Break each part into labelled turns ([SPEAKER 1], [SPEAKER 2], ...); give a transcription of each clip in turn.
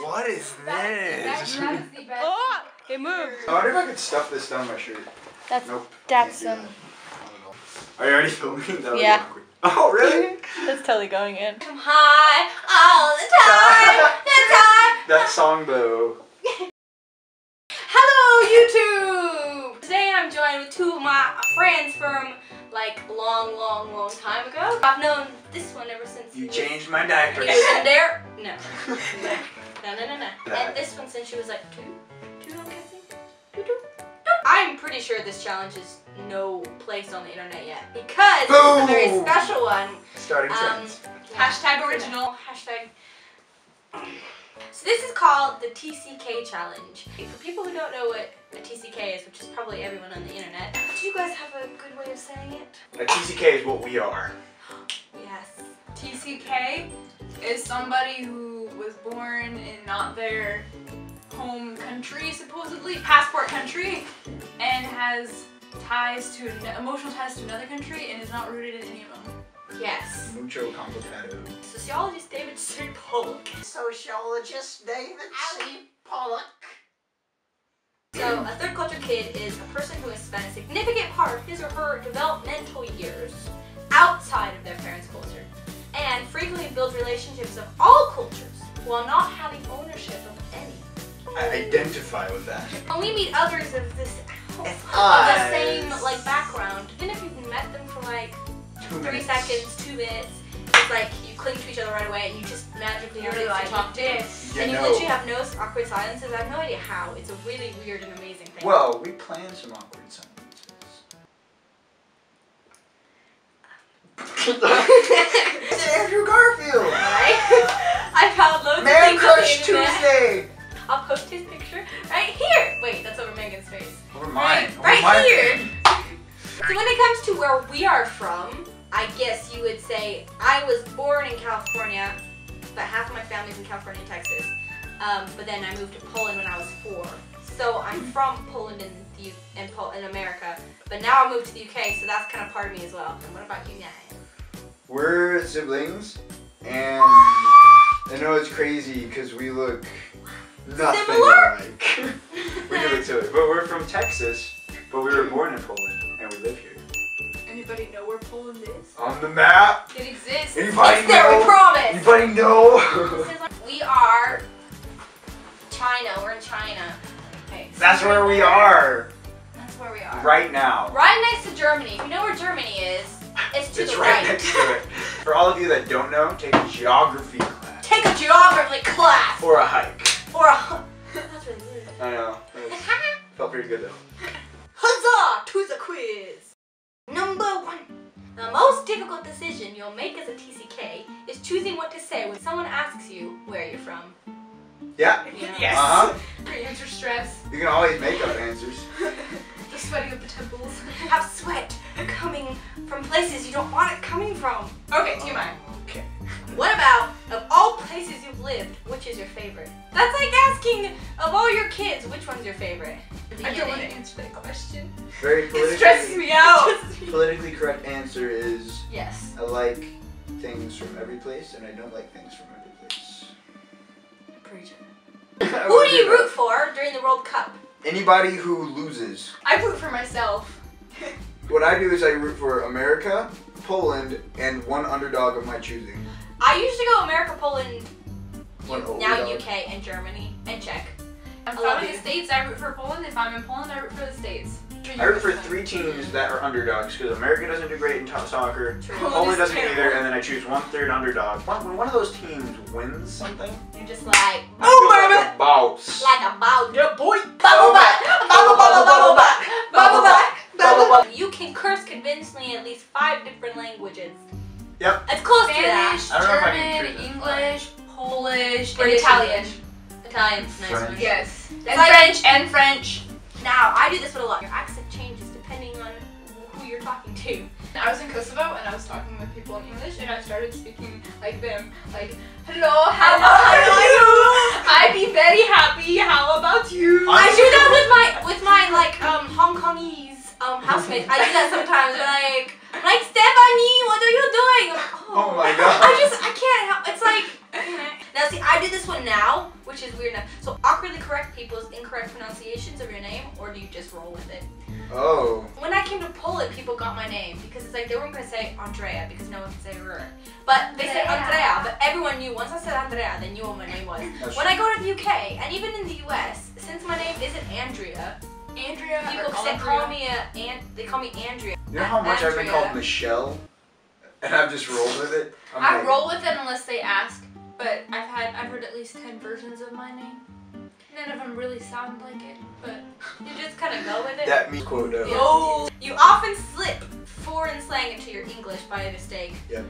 [SPEAKER 1] What is this?
[SPEAKER 2] Oh, it moved.
[SPEAKER 1] I wonder if I could stuff this down my shirt.
[SPEAKER 2] That's
[SPEAKER 1] nope.
[SPEAKER 2] That's some.
[SPEAKER 1] Are you already filming? That was
[SPEAKER 2] Yeah.
[SPEAKER 1] awkward. Oh really?
[SPEAKER 2] That's totally going in.
[SPEAKER 3] I'm high all the time.
[SPEAKER 1] That song though.
[SPEAKER 3] Hello YouTube! Today I'm joined with two of my friends from like long time ago. I've known this one ever since
[SPEAKER 1] You changed my diapers.
[SPEAKER 3] he was in there. No. No. And this one since she was like two, I'm guessing. Two. I'm pretty sure this challenge is no place on the internet yet because it's a very special one.
[SPEAKER 1] Starting trends.
[SPEAKER 3] Hashtag original. Hashtag. So this is called the TCK challenge. For people who don't know what a TCK is, which is probably everyone on the internet, do you guys have a good way of saying it?
[SPEAKER 1] A TCK is what we are.
[SPEAKER 3] Yes.
[SPEAKER 4] TCK is somebody who was born in not their home country, supposedly, passport country, and has ties to, emotional ties to another country and is not rooted in any of them.
[SPEAKER 3] Yes.
[SPEAKER 1] Mucho complicado.
[SPEAKER 3] Sociologist David C. Pollock.
[SPEAKER 5] Sociologist David C. Pollock.
[SPEAKER 3] So, a third culture kid is a person who has spent a significant part of his or her developmental years outside of their parents' culture and frequently builds relationships of all cultures while not having ownership of any.
[SPEAKER 1] I identify with that.
[SPEAKER 3] When we meet others of this of the same like background, even if you've met them for like 3 seconds, 2 minutes, it's like you cling to each other right away and you just magically know who to talk to. And you literally have no awkward silences. I have no idea how. It's a really weird and amazing thing.
[SPEAKER 1] Well, we planned some awkward silences. It's Andrew Garfield!
[SPEAKER 3] Right? I found loads of
[SPEAKER 1] Man
[SPEAKER 3] things on
[SPEAKER 1] Crush
[SPEAKER 3] the internet.
[SPEAKER 1] Tuesday!
[SPEAKER 3] I'll post his picture right here. Wait, that's over Megan's face.
[SPEAKER 1] Over mine.
[SPEAKER 3] Right here. So when it comes to where we are from, I guess you would say I was born in California, but half of my family's in California and Texas. But then I moved to Poland when I was 4. So I'm from Poland in America, but now I moved to the UK, so that's kind of part of me as well. And what about you guys?
[SPEAKER 1] We're siblings, and I know it's crazy because we look nothing
[SPEAKER 3] Similar?
[SPEAKER 1] alike. We do look similar, but we're from Texas, but we were born in Poland, and we live here.
[SPEAKER 4] Anybody know where Poland is?
[SPEAKER 1] On the map?
[SPEAKER 4] It exists.
[SPEAKER 1] Anybody
[SPEAKER 3] It's there, we
[SPEAKER 1] know?
[SPEAKER 3] promise!
[SPEAKER 1] Anybody know?
[SPEAKER 3] We are China. We're in China. Okay, so
[SPEAKER 1] That's where we are
[SPEAKER 3] That's where we are.
[SPEAKER 1] right now.
[SPEAKER 3] Right next to Germany. If you know where Germany is, it's to
[SPEAKER 1] It's
[SPEAKER 3] the
[SPEAKER 1] right next to it. For all of you that don't know, take a geography class.
[SPEAKER 3] Take a geography class.
[SPEAKER 1] Or a hike.
[SPEAKER 3] Or a... That's really weird.
[SPEAKER 1] I know. Felt pretty good though.
[SPEAKER 3] Huzzah to the quiz. Number 1. The most difficult decision you'll make as a TCK is choosing what to say when someone asks you where you're from.
[SPEAKER 1] Yeah.
[SPEAKER 4] Yes.
[SPEAKER 1] Uh-huh.
[SPEAKER 4] Answer stress.
[SPEAKER 1] You can always make up answers.
[SPEAKER 4] The sweating of the temples.
[SPEAKER 3] Have sweat coming from places you don't want it coming from.
[SPEAKER 4] Okay, TMI.
[SPEAKER 1] Okay.
[SPEAKER 3] What about, of all places you've lived, which is your favorite? That's like asking, of all your kids, which one's your favorite?
[SPEAKER 4] I don't want to answer that question.
[SPEAKER 1] Very
[SPEAKER 4] It stresses me out.
[SPEAKER 1] politically correct answer is
[SPEAKER 3] Yes.
[SPEAKER 1] I like things from every place and I don't like things from every place.
[SPEAKER 3] Preach it. Who do you root for during the World Cup?
[SPEAKER 1] Anybody who loses.
[SPEAKER 4] I root for myself.
[SPEAKER 1] What I do is I root for America, Poland, and one underdog of my choosing.
[SPEAKER 3] I usually go America, Poland,
[SPEAKER 1] One
[SPEAKER 3] now
[SPEAKER 1] underdog.
[SPEAKER 3] UK, and Germany, and Czech.
[SPEAKER 4] If
[SPEAKER 3] I love
[SPEAKER 4] I'm in
[SPEAKER 3] you.
[SPEAKER 4] the States, I root for Poland. If I'm in Poland, I root for the States.
[SPEAKER 1] I root for 3 teams that are underdogs because America doesn't do great in soccer,
[SPEAKER 3] True.
[SPEAKER 1] Poland doesn't
[SPEAKER 4] terrible.
[SPEAKER 1] either, and then I choose 1/3 underdog. When one of those teams wins something,
[SPEAKER 3] You're just like,
[SPEAKER 1] I feel like a boss.
[SPEAKER 3] like a bow.
[SPEAKER 4] Yeah, boy.
[SPEAKER 3] Bubble butt, bubble bubble bubble butt, bubble butt, bubble butt. You can curse convincingly in at least 5 different languages.
[SPEAKER 1] Yep.
[SPEAKER 3] It's close to that.
[SPEAKER 4] Spanish,
[SPEAKER 1] I don't know if I can
[SPEAKER 4] German,
[SPEAKER 1] choose it.
[SPEAKER 4] English, Polish,
[SPEAKER 3] Or
[SPEAKER 4] and Italian.
[SPEAKER 3] Italian, nice
[SPEAKER 1] French.
[SPEAKER 3] one.
[SPEAKER 4] Yes.
[SPEAKER 3] It's
[SPEAKER 4] And
[SPEAKER 3] like-
[SPEAKER 4] French and French.
[SPEAKER 3] Now, I do this with a lot. Your accent changes depending on who you're talking to.
[SPEAKER 4] I was in Kosovo and I was talking with people in English and I started speaking like them. Like, hello, how are you? I'd be very happy. How about you?
[SPEAKER 3] I do that with my like Hong Kongese housemates. I do that sometimes. Like Stephanie, what are you doing?
[SPEAKER 1] Oh my god.
[SPEAKER 3] I can't help. It's like now see, I do this one now, which which is weird enough. So awkwardly correct people's incorrect pronunciations of your name, or do you just roll with it?
[SPEAKER 1] Oh.
[SPEAKER 3] When I came to Poland, people got my name because it's like they weren't going to say Andrea because no one can say R. But they said Andrea, but everyone knew. Once I said Andrea, they knew what my name was. When I go to the UK, and even in the US, since my name isn't Andrea, people call me they call me Andrea.
[SPEAKER 1] You know how much I've been called Michelle? And I've just rolled with it?
[SPEAKER 4] I roll with it unless they ask, but I've heard at least 10 versions of my name. None of them really sound like it, but
[SPEAKER 3] you just kind of go with it.
[SPEAKER 1] That means quote.
[SPEAKER 3] Oh! You often slip foreign slang into your English by mistake.
[SPEAKER 1] Yep.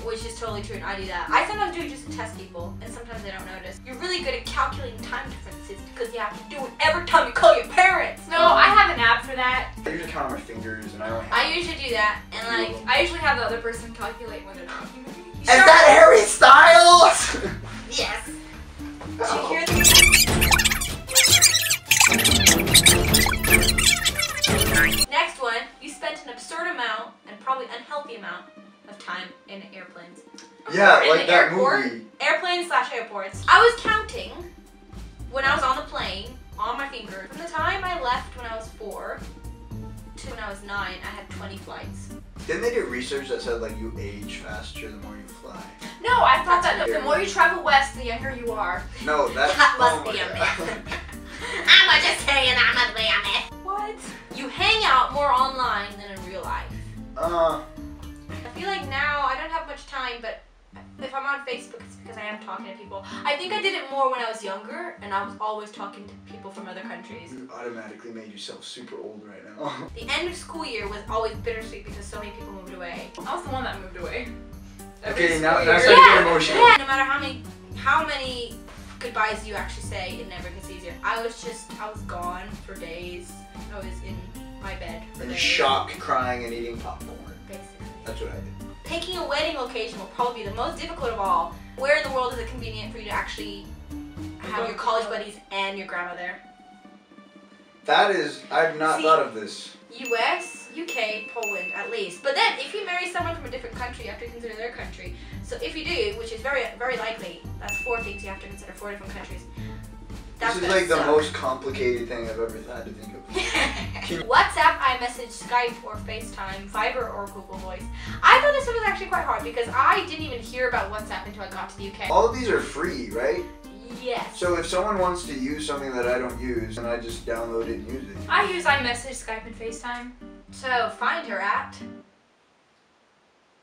[SPEAKER 3] Which is totally true, and I do that. I sometimes do it just to test people, and sometimes they don't notice. You're really good at calculating time differences because you have to do it every time you call your parents.
[SPEAKER 4] No, I have an app for that.
[SPEAKER 1] I usually count on my fingers, and I only have...
[SPEAKER 3] I usually do that, and like...
[SPEAKER 4] I usually have the other person calculate whether or not.
[SPEAKER 1] Is that Harry Styles?
[SPEAKER 3] Yes.
[SPEAKER 1] Oh.
[SPEAKER 3] Did you hear the... Next one, you spent an absurd amount, and probably unhealthy amount, of time in airplanes.
[SPEAKER 1] Yeah,
[SPEAKER 3] Or in
[SPEAKER 1] like
[SPEAKER 3] the
[SPEAKER 1] that
[SPEAKER 3] airport.
[SPEAKER 1] movie.
[SPEAKER 3] Airplanes/airports. I was counting when I was on the plane on my fingers. From the time I left when I was 4 to when I was 9, I had 20 flights.
[SPEAKER 1] Didn't they do research that said like you age faster the more you fly?
[SPEAKER 4] No, I thought
[SPEAKER 3] That's
[SPEAKER 4] that
[SPEAKER 1] weird.
[SPEAKER 4] the more you travel west, the younger you are.
[SPEAKER 1] No, that's...
[SPEAKER 3] That must
[SPEAKER 1] oh my
[SPEAKER 3] be a
[SPEAKER 1] God.
[SPEAKER 3] myth. I'm just saying that must be a myth.
[SPEAKER 4] What?
[SPEAKER 3] You hang out more online than in real life. I feel like now I don't have much time, but if I'm on Facebook, it's because I am talking to people. I think I did it more when I was younger, and I was always talking to people from other countries.
[SPEAKER 1] You automatically made yourself super old right now.
[SPEAKER 3] The end of school year was always bittersweet because so many people moved away.
[SPEAKER 4] I was the one that moved away.
[SPEAKER 1] Okay, now
[SPEAKER 4] Every
[SPEAKER 1] that's
[SPEAKER 4] school
[SPEAKER 1] how
[SPEAKER 4] year.
[SPEAKER 1] you get emotional.
[SPEAKER 3] Yeah, no matter how many goodbyes you actually say, it never gets easier. I was gone for days. I was in my bed for
[SPEAKER 1] In
[SPEAKER 3] days.
[SPEAKER 1] shock, crying, and eating popcorn.
[SPEAKER 3] Basically.
[SPEAKER 1] That's what I did.
[SPEAKER 3] Picking a wedding location will probably be the most difficult of all. Where in the world is it convenient for you to actually have your college buddies and your grandma there?
[SPEAKER 1] That is, I've not thought of this.
[SPEAKER 3] US, UK, Poland at least. But then if you marry someone from a different country, you have to consider their country. So if you do, which is very, very likely, that's 4 things you have to consider, 4 different countries. That's
[SPEAKER 1] This is like the most complicated thing I've ever had to think of.
[SPEAKER 3] WhatsApp, iMessage, Skype, or FaceTime, Viber, or Google Voice. I thought this one was actually quite hard because I didn't even hear about WhatsApp until I got to the UK.
[SPEAKER 1] All of these are free, right?
[SPEAKER 3] Yes.
[SPEAKER 1] So if someone wants to use something that I don't use, then I just download it and use it.
[SPEAKER 4] I use iMessage, Skype, and FaceTime.
[SPEAKER 3] So find her at.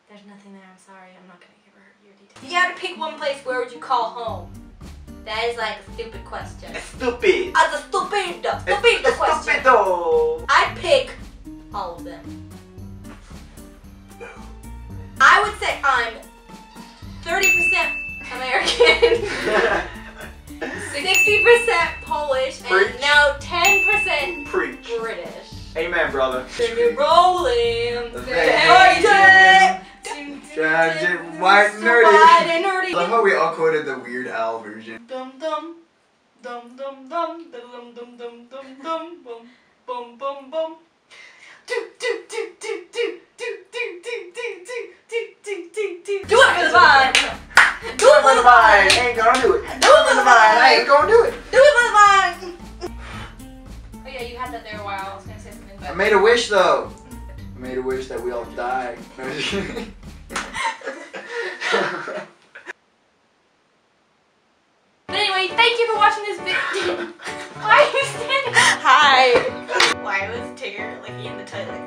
[SPEAKER 3] There's nothing there. I'm sorry. I'm not gonna give her your details. If you had to pick one place, where would you call home? That is like a stupid question.
[SPEAKER 1] Stupid.
[SPEAKER 3] As a stupid question.
[SPEAKER 1] Stupido.
[SPEAKER 3] I'd pick all of them. I would say I'm 30% American, 60% Polish, and
[SPEAKER 1] Preach.
[SPEAKER 3] now 10%
[SPEAKER 1] Preach.
[SPEAKER 3] British.
[SPEAKER 1] Amen, brother.
[SPEAKER 3] Then you're rolling.
[SPEAKER 1] White nerdy.
[SPEAKER 3] White and nerdy.
[SPEAKER 1] I love how we all quoted the Weird Al version.
[SPEAKER 2] Dum dum dum dum dum dum dum dum dum dum bum bum bum bum.
[SPEAKER 3] Do it for the vibe. Do it for the vibe.
[SPEAKER 1] I ain't gonna do it.
[SPEAKER 3] Do it for the vibe.
[SPEAKER 1] I ain't gonna do it.
[SPEAKER 3] Do it for the vibe. Oh yeah, you had that there a while. I was gonna say something,
[SPEAKER 1] I
[SPEAKER 3] but
[SPEAKER 1] made a wish though. I made a wish that we all die. No, I'm just kidding.
[SPEAKER 3] But anyway, thank you for watching this video. Why are you standing?
[SPEAKER 2] Hi.
[SPEAKER 3] Why was Tigger looking in the toilet?